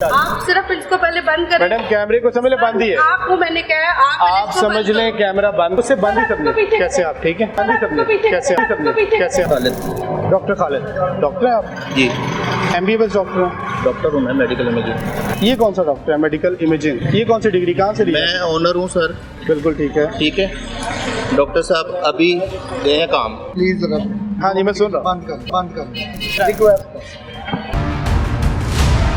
आप सिर्फ इसको पहले बंद करें। मैडम कैमरे को समझ ले बंद ही है। आपको मैंने कहा आप समझ लें कैमरा बंद, उससे बंद ही सबने। कैसे आप ठीक है? बंद ही सबने। कैसे सबने? कैसे? खालिद। डॉक्टर खालिद, डॉक्टर है आप? जी MBBS डॉक्टर हैं? डॉक्टर हूँ मैं, मेडिकल इमेजिंग। ये कौन सा डॉक्टर है? Medical imaging. ये कौन सी डिग्री कहाँ से ली? मैं ओनर हूँ सर। बिल्कुल ठीक है। ठीक है डॉक्टर साहब अभी गए हैं काम। प्लीज जरा हाँ जी मैं सुन रहा हूँ। बंद कर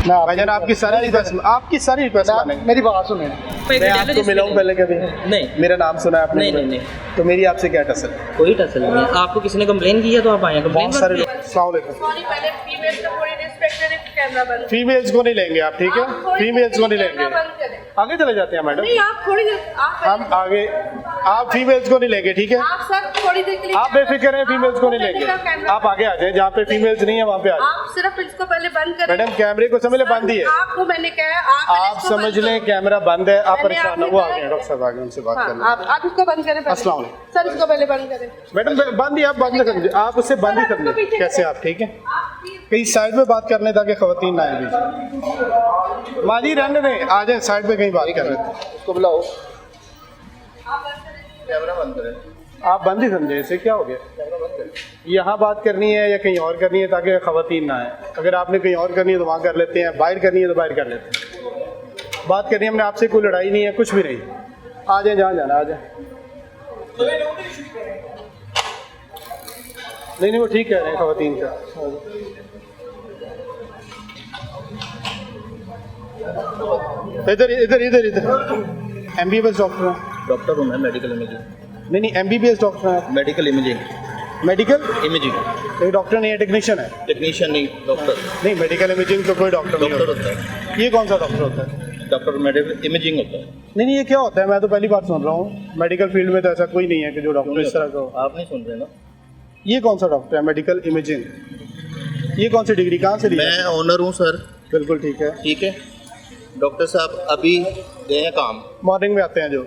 ना भाईजान आपकी सारी रिक्वेस्ट मानेंगे। मेरी बात सुने। मैं आपको मिला हूँ पहले कभी? नहीं मेरा नाम सुना है आपने? नहीं। तो मेरी आपसे क्या टसल? कोई टसल नहीं है। आपको किसी ने कंप्लेन की है तो आप आए कंप्लेन बहुत सारे अस्सलाम वालेकुम। सॉरी, पहले फीमेल को थोड़ी रिस्पेक्ट करें, कैमरा बंद। फीमेल्स को नहीं लेंगे आप, ठीक है? फीमेल्स को नहीं कैमरा लेंगे। बंद करें। आगे चले जाते हैं मैडम। नहीं, आप थोड़ी देर हम आगे, आप फीमेल्स को नहीं लेंगे, ठीक है? आप सर थोड़ी देर के लिए आप बेफिक्र हैं, फीमेल्स को नहीं लेंगे। आप आगे आ जाए, जहाँ पे फीमेल्स नहीं है वहाँ पे आ जाए। आप सिर्फ इसको पहले बंद करें। मैडम कैमरे को समझ ले बंद ही है। आपको मैंने कहा आप समझ लें कैमरा बंद है। आप परेशान ना, वो आ गए डॉक्टर साहब, आगे उनसे बात कर लें। आप इसको बंद करें पहले। अस्सलाम वालेकुम। सर इसको पहले बंद करें। मैडम बंद ही, आप बंद नहीं समझे, आप उससे बंद ही समझे। कैसे आप ठीक है? कहीं साइड में बात करने ताकि खवातीन ना आए बीच। माजी रहने दें, आ जाए साइड पे कहीं बात कर रहे थे। उसको बुलाओ। कैमरा बंद करें। आप बंद ही समझे, इसे क्या हो गया? यहाँ बात करनी है या कहीं और करनी है ताकि खवातीन ना आए? अगर आपने कहीं और करनी है तो वहाँ कर लेते हैं, बाहर करनी है तो बाहर कर लेते हैं। बात करनी है हमने आपसे, कोई लड़ाई नहीं है, कुछ भी नहीं। आ जाए जहाँ जाना, आ जाए। नहीं वो ठीक कह रहे हैं खवातीन का। इधर इधर इधर इधर। MBBS डॉक्टर हैं? डॉक्टर हूँ मैं, मेडिकल इमेजिंग। नहीं MBBS डॉक्टर हैं आप? Medical imaging. मेडिकल इमेजिंग कोई डॉक्टर नहीं है, टेक्नीशियन है? टेक्नीशियन नहीं, डॉक्टर। नहीं मेडिकल इमेजिंग तो कोई डॉक्टर नहीं डॉक्टर होता। होता है। ये कौन सा डॉक्टर होता है? डॉक्टर मेडिकल इमेजिंग होता है। नहीं ये क्या होता है? मैं तो पहली बार सुन रहा हूँ। मेडिकल फील्ड में तो ऐसा कोई नहीं है कि जो डॉक्टर इस तरह का हो। आप नहीं सुन रहे ना? ये कौन सा डॉक्टर है? Medical imaging. ये कौन सी डिग्री कहाँ से ली? मैं ओनर हूँ सर। बिल्कुल ठीक है। ठीक है डॉक्टर साहब अभी गए हैं काम। मॉर्निंग में आते हैं जो?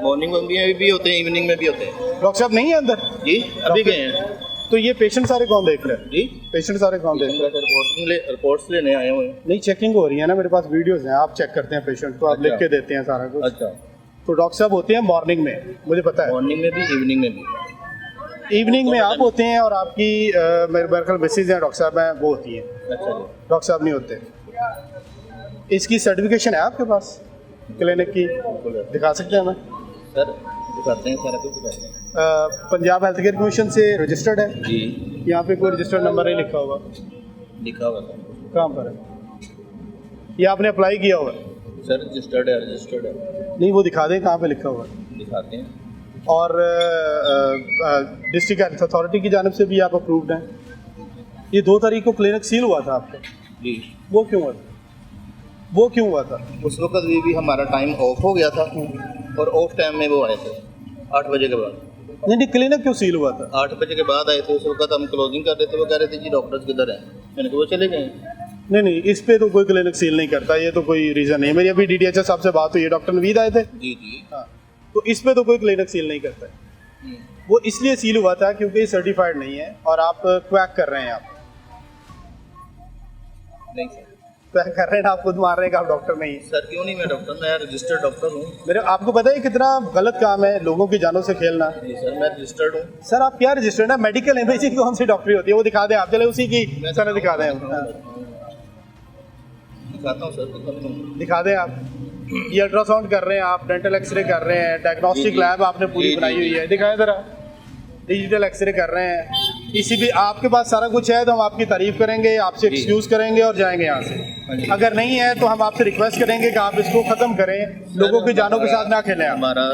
मॉर्निंग में भी होते हैं, इवनिंग में भी होते हैं। डॉक्टर साहब नहीं है अंदर? जी अभी गए हैं। तो ये पेशेंट सारे कौन देख रहे हैं? जी पेशेंट सारे कौन देख रहे हैं? रिपोर्ट्स लेने आए हुए हैं। नहीं चेकिंग हो रही है ना, मेरे पास वीडियोस हैं, आप चेक करते हैं पेशेंट को, आप लिख के देते हैं सारा कुछ। अच्छा तो डॉक्टर साहब होते हैं मॉर्निंग में, मुझे पता है। मॉर्निंग में भी इवनिंग में भी। इवनिंग में आप होते हैं और आपकी मेरे ख्याल मिसेज हैं डॉक्टर साहब हैं, वो होती हैं। अच्छा जी। डॉक्टर साहब नहीं होते। इसकी सर्टिफिकेशन है आपके पास क्लिनिक की? दिखा सकते हैं हमें? सर दिखाते हैं, सारा कुछ दिखाते हैं। पंजाब हेल्थ केयर कमीशन से रजिस्टर्ड है? जी यहाँ पे कोई रजिस्टर्ड नंबर नहीं लिखा होगा। लिखा हुआ था कहाँ पर है? ये आपने अप्लाई किया हुआ है? सर। रजिस्टर्ड है, रजिस्टर्ड है। नहीं वो दिखा दें कहाँ पे लिखा हुआ है। दिखाते हैं। और डिस्ट्रिक्ट हेल्थ अथॉरिटी की जानिब से भी आप अप्रूव्ड हैं? ये 2 तारीख को क्लिनिक सील हुआ था आपका, जी वो क्यों हुआ था? वो क्यों हुआ था? उस वक्त भी हमारा टाइम ऑफ हो गया था और ऑफ टाइम में वो आए थे 8 बजे के बाद। नहीं क्लिनिक क्यों सील हुआ था? 8 बजे के बाद आए थे। उस वक्त हम क्लोजिंग कर रहे थे। वो कह रहे थे जी डॉक्टर्स किधर हैं। मैंने कहा वो चले गए। नहीं इस पे तो कोई क्लिनिक सील नहीं करता, ये तो कोई रीज़न नहीं है। मेरी अभी DDHS साहब से बात हुई है, डॉक्टर नवीद आए थे। जी जी हाँ तो इस पे तो कोई क्लिनिक सील नहीं करता है। वो इसलिए सील हुआ था क्योंकि सर्टिफाइड नहीं है और आप क्वैक कर रहे हैं। आप नहीं सर। क्वैक कर रहे हैं, आप खुद मार रहे हैं कि आप डॉक्टर नहीं है। सर क्यों नहीं, मैं डॉक्टर, मैं रजिस्टर्ड डॉक्टर हूँ। मेरे आपको पता है कितना गलत काम है लोगों की जानों से खेलना। जी सर मैं रजिस्टर्ड हूँ। सर आप क्या रजिस्टर्ड है? मेडिकल इमेजिंग कौन सी डॉक्टरी होती है? वो दिखा दें आप, चले उसी की तरह दिखा दें हम। दिखाता हूँ सर, दिखाता हूँ। दिखा दें आप। ये अल्ट्रासाउंड कर रहे हैं आप, डेंटल एक्सरे कर रहे हैं, डायग्नोस्टिक लैब आपने पूरी बनाई हुई है, दिखाएं जरा। डिजिटल एक्सरे कर रहे हैं, इसी भी आपके पास सारा कुछ है तो हम आपकी तारीफ करेंगे, आपसे एक्सक्यूज करेंगे और जाएंगे यहाँ से। अगर नहीं है तो हम आपसे रिक्वेस्ट करेंगे कि आप इसको खत्म करें, लोगों की जानों के साथ ना खेलें। हमारा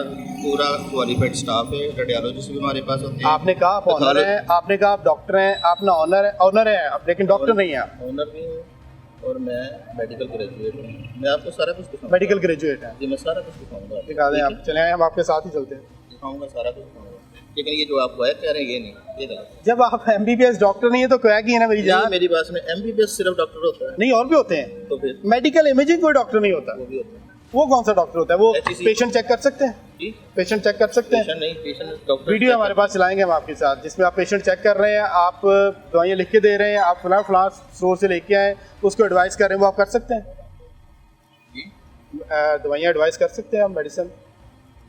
पूरा क्वालिफाइड स्टाफ है, रेडियोलॉजिस्ट भी हमारे पास होते हैं। आपने कहा आप ऑनर हैं, आपने कहा आप डॉक्टर हैं, आप ना ऑनर है आप, लेकिन डॉक्टर नहीं है आप। ऑनर भी हूँ और मैं मेडिकल ग्रेजुएट हूँ। मैं आपको सारा कुछ दिखाऊंगा। मेडिकल ग्रेजुएट है? जी मैं सारा कुछ दिखाऊंगा। दिखा दें आप, चले आए हम आपके साथ ही चलते हैं। दिखाऊंगा, सारा कुछ दिखाऊंगा। लेकिन ये जो आप कह रहे हैं ये नहीं, ये गलत है। जब आप MBBS डॉक्टर नहीं है तो क्या की है ना मेरी जान। मेरी बात में MBBS सिर्फ डॉक्टर होता है। नहीं और भी होते हैं। तो फिर मेडिकल इमेजिंग कोई डॉक्टर नहीं होता। वो भी होता है। वो कौन सा डॉक्टर होता है? वो HEC पेशेंट चेक कर सकते हैं? जी पेशेंट चेक कर सकते हैं? पेशेंट नहीं, पेशेंट डॉक्टर। वीडियो हमारे पास चलाएंगे हम आपके साथ, जिसमें आप पेशेंट चेक कर रहे हैं, आप दवाइयाँ लिख के दे रहे हैं, आप फलां स्टोर से लेके आए, उसको एडवाइस कर रहे हैं, वो आप कर सकते हैं? दवाइयाँ एडवाइस कर सकते हैं हम, मेडिसिन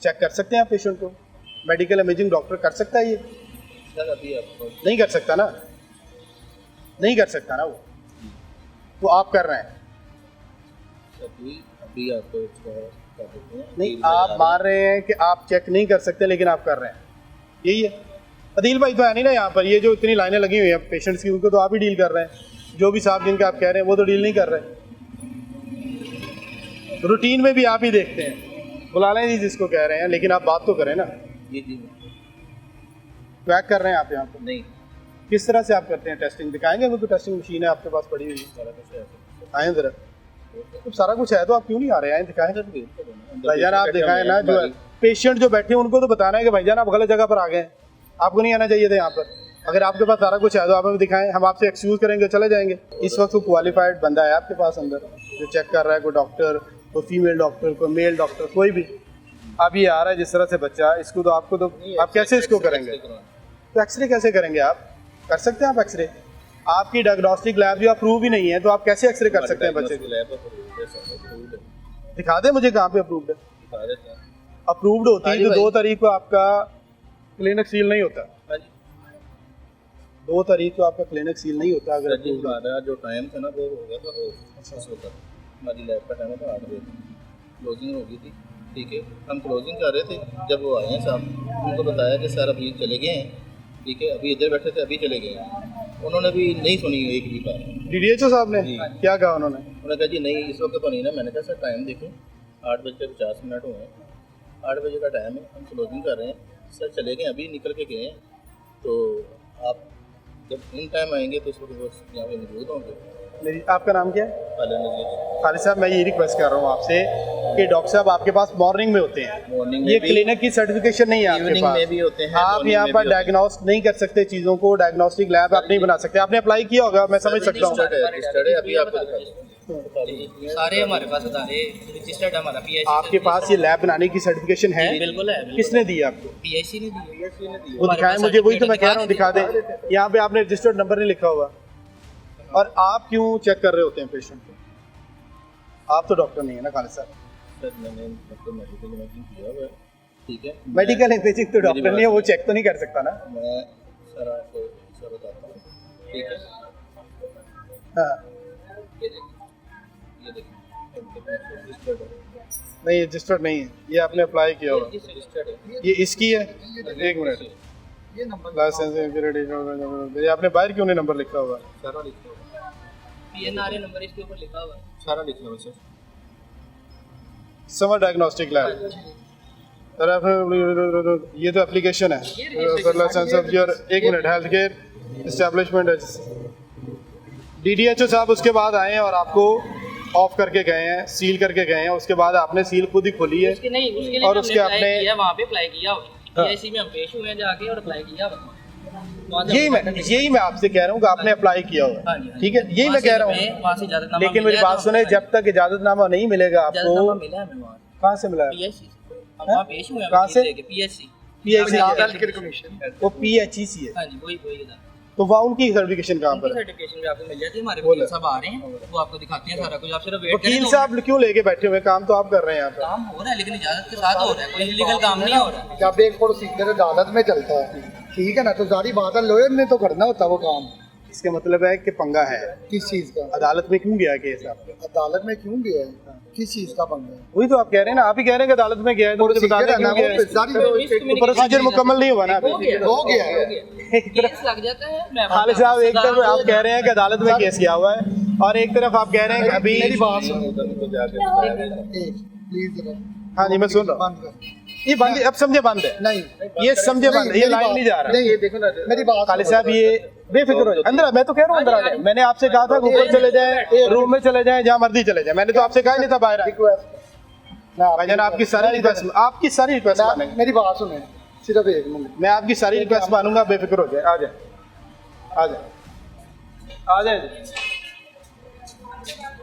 चेक कर सकते हैं आप पेशेंट को, मेडिकल इमेजिंग डॉक्टर कर सकता है ये? सर अभी आपको नहीं कर सकता ना, नहीं कर सकता ना वो, तो आप कर रहे हैं। अभी आपको नहीं, आप मान रहे हैं कि आप चेक नहीं कर सकते लेकिन आप कर रहे हैं, यही है। अदील भाई तो है नहीं ना यहाँ पर, ये जो इतनी लाइनें लगी हुई हैं पेशेंट्स की, उनको तो आप ही डील कर रहे हैं। जो भी साहब जिनके आप कह रहे हैं वो तो डील नहीं कर रहे। रूटीन में भी आप ही देखते हैं, बुला लें जी जिसको कह रहे हैं, लेकिन आप बात तो करें ना। जी ट्रैक कर रहे हैं आप यहाँ पर? नहीं, किस तरह से आप करते हैं टेस्टिंग? दिखाएंगे वो तो टेस्टिंग मशीन है आपके पास पड़ी हुई है, आए जरा। तो सारा कुछ है तो आप क्यों नहीं आ रहे हैं? दिखाएं भाईजान, आप दिखाएं ना। जो पेशेंट जो बैठे हैं उनको तो बताना है कि भाईजान आप गलत जगह पर आ गए हैं, आपको नहीं आना चाहिए था यहाँ पर। अगर आपके पास सारा कुछ है तो आप हमें दिखाएं, हम आपसे एक्सक्यूज करेंगे, चले जाएंगे। इस वक्त क्वालिफाइड बंदा है आपके पास अंदर जो चेक कर रहा है, कोई डॉक्टर, कोई फीमेल डॉक्टर, कोई मेल डॉक्टर, कोई भी। अब ये आ रहा है जिस तरह से बच्चा, इसको तो आपको तो आप कैसे इसको करेंगे? तो एक्सरे कैसे करेंगे आप? कर सकते हैं आप एक्सरे? आपकी डायग्नोस्टिक लैब जो अप्रूव ही नहीं है तो आप कैसे एक्सरे कर सकते हैं बच्चे की? दिखा दें मुझे कहाँ पे अप्रूव्ड है। अप्रूव्ड होती है तो 2 तारीख को आपका क्लिनिक सील नहीं होता। 2 तारीख को आपका क्लिनिक सील नहीं होता अगर हमारा जो टाइम था ना वो हो गया था, वो हमारी लैब का टाइम था 8 बजे, क्लोजिंग हो गई थी। ठीक है, हम क्लोजिंग कर रहे थे, जब वो आए हैं साहब, उनको बताया कि सर अभी चले गए हैं। ठीक है, अभी इधर बैठे थे, अभी चले गए हैं। उन्होंने भी नहीं सुनी एक भी बात। DDHO साहब ने क्या कहा? उन्होंने कहा जी नहीं इस वक्त तो नहीं ना। मैंने कहा सर टाइम देखो, 8 बज के 50 मिनट हुए हैं, 8 बजे का टाइम है, हम क्लोजिंग कर रहे हैं। सर चले गए, अभी निकल के गए हैं, तो आप जब इन टाइम आएंगे तो इस वक्त वो यहाँ पे मौजूद होंगे। मेरी आपका नाम क्या है? खालिद साहब, मैं ये रिक्वेस्ट कर रहा हूँ आपसे कि डॉक्टर साहब आपके पास मॉर्निंग में होते हैं, मॉर्निंग ये क्लिनिक की सर्टिफिकेशन नहीं है आपके पास, में भी होते हैं। आप यहाँ पर डायग्नोस्ट नहीं कर सकते चीज़ों को, डायग्नोस्टिक लैब आप नहीं बना सकते। आपने अप्लाई किया होगा, मैं समझ सकता हूँ। अभी आपको दिखा दें। सारे हमारे पास अदारे रजिस्टर्ड, हमारा PIC। आपके पास ये लैब बनाने की सर्टिफिकेशन है? बिल्कुल है। किसने दी आपको? PIC ने दी। वो दिखाएं मुझे, वही तो मैं कह रहा हूँ, दिखा दें। यहाँ पे आपने रजिस्टर्ड नंबर नहीं लिखा हुआ, और आप क्यों चेक कर रहे होते हैं पेशेंट को? आप तो डॉक्टर नहीं है ना खालिद साहब? सर मैंने मेडिकल इमेजिंग किया हुआ है। ठीक है, मेडिकल इमेजिंग तो डॉक्टर नहीं है, वो चेक तो नहीं कर सकता ना। मैं सर आपको सर बताता हूँ। ठीक है, हाँ ये देखिए नहीं, रजिस्टर्ड नहीं है, ये आपने अप्लाई किया हुआ। रजिस्टर्ड है। ये इसकी है? एक मिनट, ये नंबर लाइसेंस ये आपने बाहर क्यों नहीं नंबर लिखा हुआ? सारा लिखा हुआ, PNRA नंबर इसके ऊपर लिखा हुआ है। सारा लिखा हुआ सर। समर डायग्नोस्टिक लैब, ये तो एप्लीकेशन है। लाइसेंस ऑफ योर, एक मिनट, हेल्थ केयर एस्टेब्लिशमेंट है। DDHO साहब उसके बाद आए हैं और आपको ऑफ करके गए हैं, सील करके गए हैं, उसके बाद आपने सील खुद ही खोली है। उसके नहीं, उसके लिए और उसके आपने वहाँ पे अप्लाई किया हुआ, PIC में हम पेश हुए हैं जाके और अप्लाई किया हुआ। यही मैं आपसे कह रहा हूँ कि आपने अप्लाई किया हुआ है। ठीक है, यही मैं कह रहा हूँ, लेकिन मेरी बात सुने, जब तक इजाजतनामा नहीं मिलेगा आपको। मिला हमें वहाँ, कहाँ से मिला? PIC से हम वहाँ पेश हुए हैं। कहाँ से? PIC वो PHEC है। हाँ जी, वही तो वहाँ उनकी सर्टिफिकेशन कहाँ पर है? सर्टिफिकेशन भी आपको मिल जाती है। हमारे वकील साहब आ रहे हैं, वो आपको दिखाते हैं सारा कुछ, आप सिर्फ वेट करें। वकील साहब क्यों लेके बैठे हुए? काम तो आप कर रहे हैं यहाँ पे। काम हो रहा है लेकिन इजाजत के साथ हो रहा है, कोई इलीगल काम नहीं हो रहा है। जब एक प्रोसीजर अदालत में चलता है, ठीक है ना, तो सारी बात लॉयर ने तो करना होता वो काम। इसका मतलब है कि पंगा है। किस चीज़ का? अदालत में क्यों गया केस आपका? अदालत में क्यों गया है? किस चीज़ का पंगा है? वही तो आप कह रहे हैं ना, आप ही कह रहे हैं कि अदालत में गया है, तो मुझे बता दें क्यों गया है। प्रोसीजर मुकम्मल नहीं हुआ ना अभी। हो गया है, केस लग जाता है। खालिद साहब, एक तरफ आप कह रहे हैं कि अदालत में केस किया हुआ है, और एक तरफ आप कह रहे हैं कि अभी। मेरी बात सुनो प्लीज, हाँ जी मैं सुन रहा हूँ। बंद कर। ये बंद, अब समझे बंद है? नहीं, ये समझे बंद है, ये लाइन नहीं जा रहा। नहीं, ये देखो ना, मेरी बात खालिद साहब, ये बेफिक्र हो जाए अंदर। मैं तो कह रहा हूँ अंदर आ जाए। मैंने आपसे कहा था कि ऊपर चले जाए, रूम में चले जाए, जहाँ मर्जी चले जाए। मैंने तो आपसे कहा ही नहीं था बाहर। भाईजान आपकी सारी रिक्वेस्ट मानेंगे। मेरी बात सुने, सिर्फ एक मिनट, मैं आपकी सारी रिक्वेस्ट मानूंगा, बेफिक्र हो जाए। आ जाए, आ जाए, आ जाए।